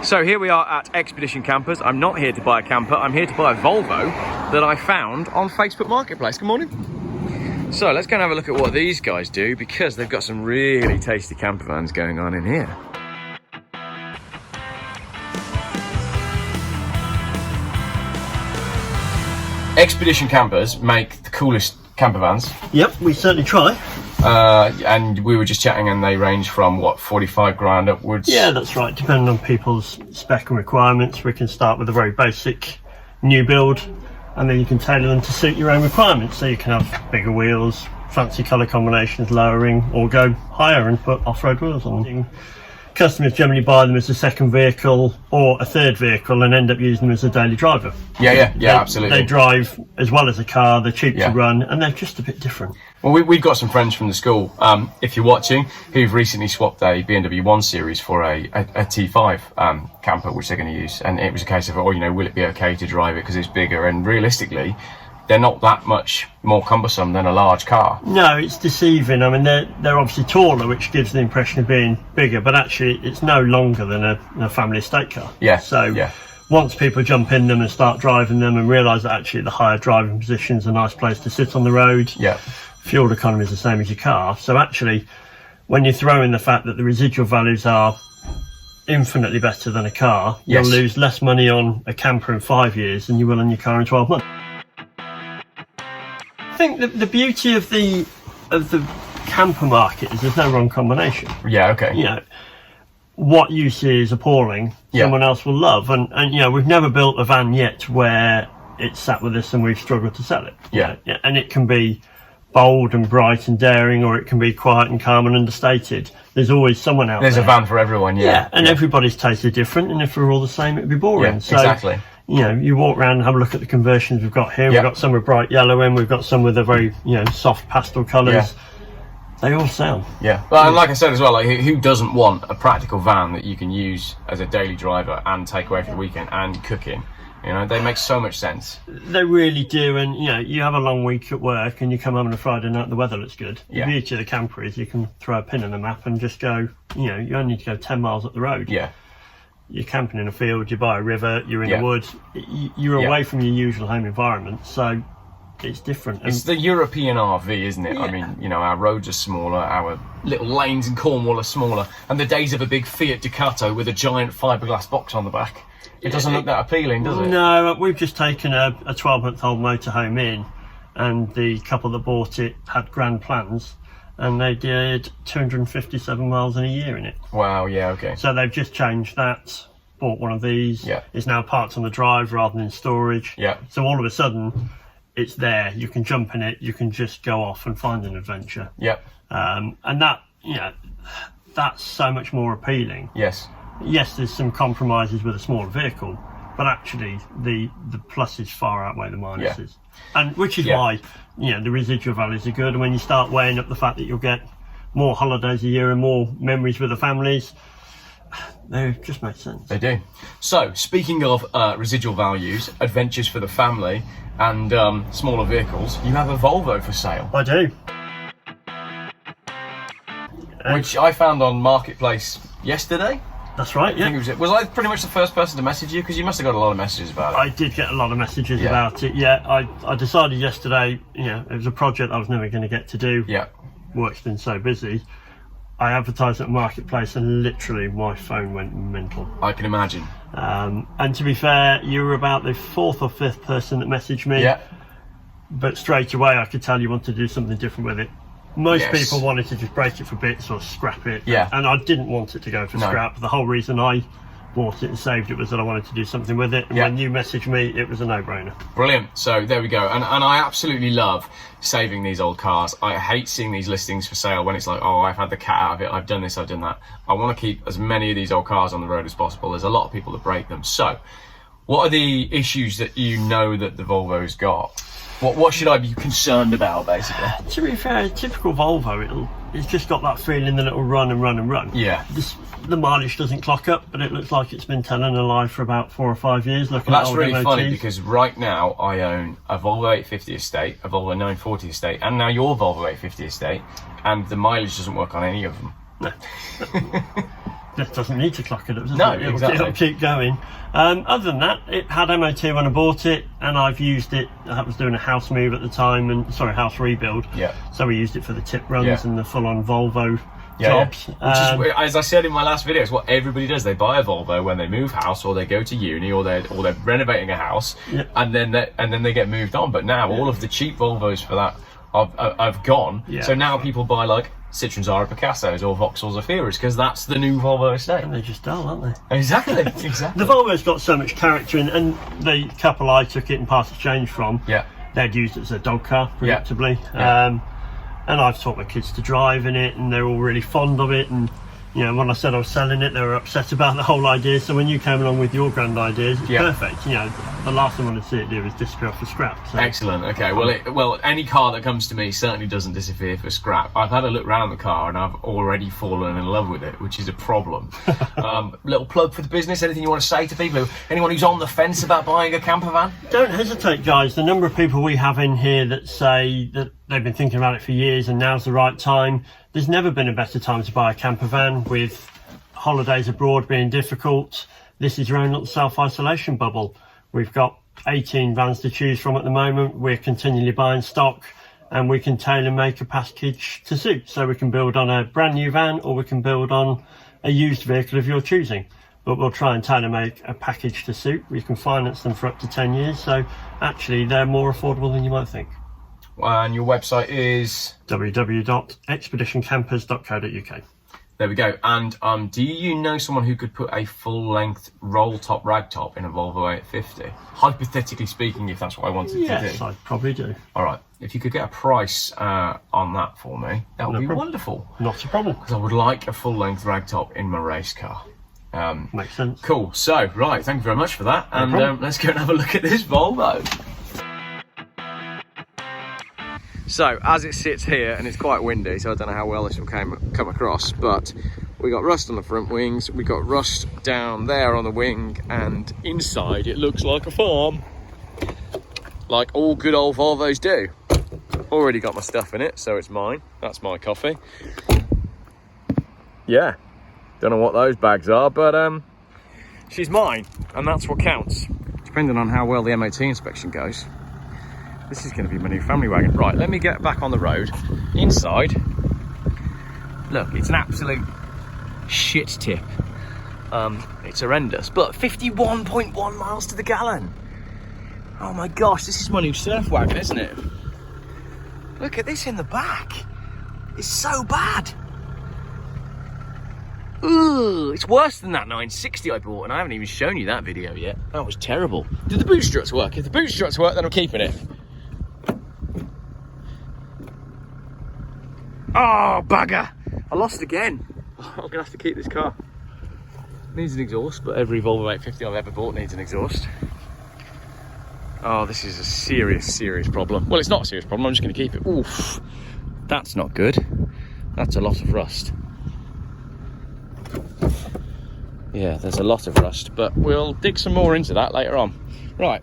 So here we are at Expedition Campers. I'm not here to buy a camper, I'm here to buy a Volvo that I found on Facebook Marketplace. Good morning. So let's go and have a look at what these guys do, because they've got some really tasty camper vans going on in here. Expedition Campers make the coolest camper vans. Yep, we certainly try. And we were just chatting, and they range from what, 45 grand upwards? Yeah, that's right. Depending on people's spec and requirements, we can start with a very basic new build, and then you can tailor them to suit your own requirements. So you can have bigger wheels, fancy colour combinations, lowering, or go higher and put off-road wheels on them. Customers generally buy them as a second vehicle or a third vehicle and end up using them as a daily driver. Yeah, absolutely. They drive as well as a car, they're cheap to run, and they're just a bit different. Well, we've got some friends from the school, if you're watching, who've recently swapped a BMW 1 Series for a T5 camper, which they're going to use. And it was a case of, will it be okay to drive it because it's bigger? And realistically, they're not that much more cumbersome than a large car. No, it's deceiving. I mean, they're obviously taller, which gives the impression of being bigger, but actually it's no longer than a family estate car. Yeah. So once people jump in them and start driving them and realise that actually the higher driving position is a nice place to sit on the road. Yeah. Fuel economy is the same as your car. So actually, when you throw in the fact that the residual values are infinitely better than a car, you'll lose less money on a camper in 5 years than you will on your car in 12 months. I think the beauty of the camper market is there's no wrong combination. Yeah, okay. What you see is appalling, someone else will love. And we've never built a van yet where it's sat with us and we've struggled to sell it. Yeah. And it can be bold and bright and daring, or it can be quiet and calm and understated. There's always someone out there. There's a van for everyone, and everybody's taste is different, and if we're all the same, it'd be boring. Yeah, exactly. You walk around and have a look at the conversions we've got here. We've got some with bright yellow in, we've got some with a very, soft pastel colours. They all sell. Yeah. Well, and like I said as well, like who doesn't want a practical van that you can use as a daily driver and take away for the weekend and cook in? They make so much sense. They really do. And, you have a long week at work and you come home on a Friday night and the weather looks good. The beauty of the camper is you can throw a pin in the map and just go, you only need to go 10 miles up the road. Yeah. You're camping in a field, you're by a river, you're in the woods, you're away from your usual home environment, so it's different. It's the European RV, isn't it? I mean, our roads are smaller, our little lanes in Cornwall are smaller, and the days of a big Fiat Ducato with a giant fiberglass box on the back, it doesn't look that appealing, does it? No, we've just taken a 12-month-old motorhome in, and the couple that bought it had grand plans, and they did 257 miles in a year in it. Wow, yeah, okay. So they've just changed that, bought one of these. It's now parked on the drive rather than in storage. Yeah. So all of a sudden, it's there. You can jump in it. You can just go off and find an adventure. Yeah. And that, that's so much more appealing. Yes. Yes, there's some compromises with a smaller vehicle, but actually the pluses far outweigh the minuses. And which is why the residual values are good, and when you start weighing up the fact that you'll get more holidays a year and more memories with the families, they just make sense. They do. So speaking of residual values, adventures for the family, and smaller vehicles, you have a Volvo for sale. I do. Which I found on Marketplace yesterday. That's right, I think was I pretty much the first person to message you? Because you must have got a lot of messages about it. I did get a lot of messages about it, I decided yesterday, it was a project I was never going to get to do. Yeah. Work's been so busy. I advertised at Marketplace and literally my phone went mental. I can imagine. And to be fair, you were about the 4th or 5th person that messaged me. Yeah. But straight away I could tell you wanted to do something different with it. Most people wanted to just break it for bits or scrap it. Yeah. And I didn't want it to go for scrap. The whole reason I bought it and saved it was that I wanted to do something with it. And when you messaged me, it was a no-brainer. Brilliant. So there we go. And I absolutely love saving these old cars. I hate seeing these listings for sale when it's like, oh, I've had the cat out of it, I've done this, I've done that. I want to keep as many of these old cars on the road as possible. There's a lot of people that break them. So what are the issues that that the Volvo's got? What should I be concerned about, basically? To be fair, a typical Volvo, it's just got that feeling that it'll run and run and run. Yeah. The mileage doesn't clock up, but it looks like it's been telling a lie for about 4 or 5 years. Well, that's really funny, because right now I own a Volvo 850 estate, a Volvo 940 estate, and now your Volvo 850 estate, and the mileage doesn't work on any of them. No. It doesn't need to clock it up, does No, it? exactly. It'll keep going. Other than that, it had MOT when I bought it, and I've used it. I was doing a house move at the time, and house rebuild. Yeah. So we used it for the tip runs Yeah. and the full-on Volvo Yeah, jobs. Which is, as I said in my last video, it's what everybody does. They buy a Volvo when they move house, or they go to uni, or they're renovating a house, and then they get moved on. But now all of the cheap Volvos for that have gone. Yeah. So now people buy like Citroen Zara Picassos or Vauxhall Zefiras because that's the new Volvo estate. And they're just dull, aren't they? Exactly, exactly. The Volvo's got so much character, and the couple I took it in part exchange from, Yeah. they'd used it as a dog car, predictably. Yeah. And I've taught my kids to drive in it, and they're all really fond of it. And you know, when I said I was selling it, they were upset about the whole idea. So when you came along with your grand ideas, it's perfect. You know, the last thing I want to see it do is disappear for scrap. So. Excellent. Okay. Well, any car that comes to me certainly doesn't disappear for scrap. I've had a look around the car and I've already fallen in love with it, which is a problem. Little plug for the business. Anything you want to say to people? Anyone who's on the fence about buying a camper van? Don't hesitate, guys. The number of people we have in here that say that they've been thinking about it for years and now's the right time. There's never been a better time to buy a camper van. With holidays abroad being difficult, this is your own little self-isolation bubble. We've got 18 vans to choose from at the moment. We're continually buying stock, and we can tailor make a package to suit. So we can build on a brand new van, or we can build on a used vehicle of your choosing. But we'll try and tailor make a package to suit. We can finance them for up to 10 years. So actually they're more affordable than you might think. And your website is www.expeditioncampers.co.uk. There we go. And do you know someone who could put a full-length roll-top ragtop in a Volvo 850? Hypothetically speaking, if that's what I wanted to do. Yes, I probably do. All right. If you could get a price on that for me, that would be wonderful. Not a problem. Because I would like a full-length ragtop in my race car. Makes sense. Cool. So, right, thank you very much for that. No And problem. let's go and have a look at this Volvo. So, as it sits here, and it's quite windy, so I don't know how well this will come across, but we got rust on the front wings, we got rust down there on the wing, and inside it looks like a farm. Like all good old Volvos do. Already got my stuff in it, so it's mine. That's my coffee. Yeah. Don't know what those bags are, but she's mine, and that's what counts. Depending on how well the MOT inspection goes. This is going to be my new family wagon. Right, let me get back on the road. Inside, look, it's an absolute shit tip. It's horrendous, but 51.1 miles to the gallon. Oh my gosh, this is my new surf wagon, isn't it? Look at this in the back. It's so bad. Ooh, it's worse than that 960 I bought, and I haven't even shown you that video yet. That was terrible. Did the boot struts work? If the boot struts work, then I'm keeping it. Oh, bugger! I lost again. I'm gonna have to keep this car. Needs an exhaust, but every Volvo 850 I've ever bought needs an exhaust. Oh, this is a serious, serious problem. Well, it's not a serious problem, I'm just gonna keep it. Oof, that's not good. That's a lot of rust. Yeah, there's a lot of rust, but we'll dig some more into that later on. Right,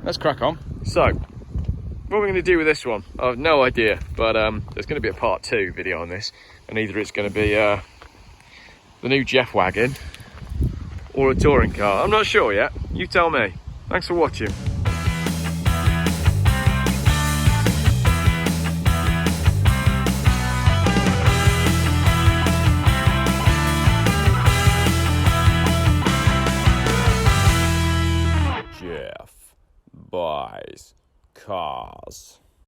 let's crack on. So, what are we going to do with this one? I have no idea, but there's going to be a part 2 video on this, and either it's going to be the new Geoff wagon or a touring car. I'm not sure yet. You tell me. Thanks for watching. Geoff buys cars.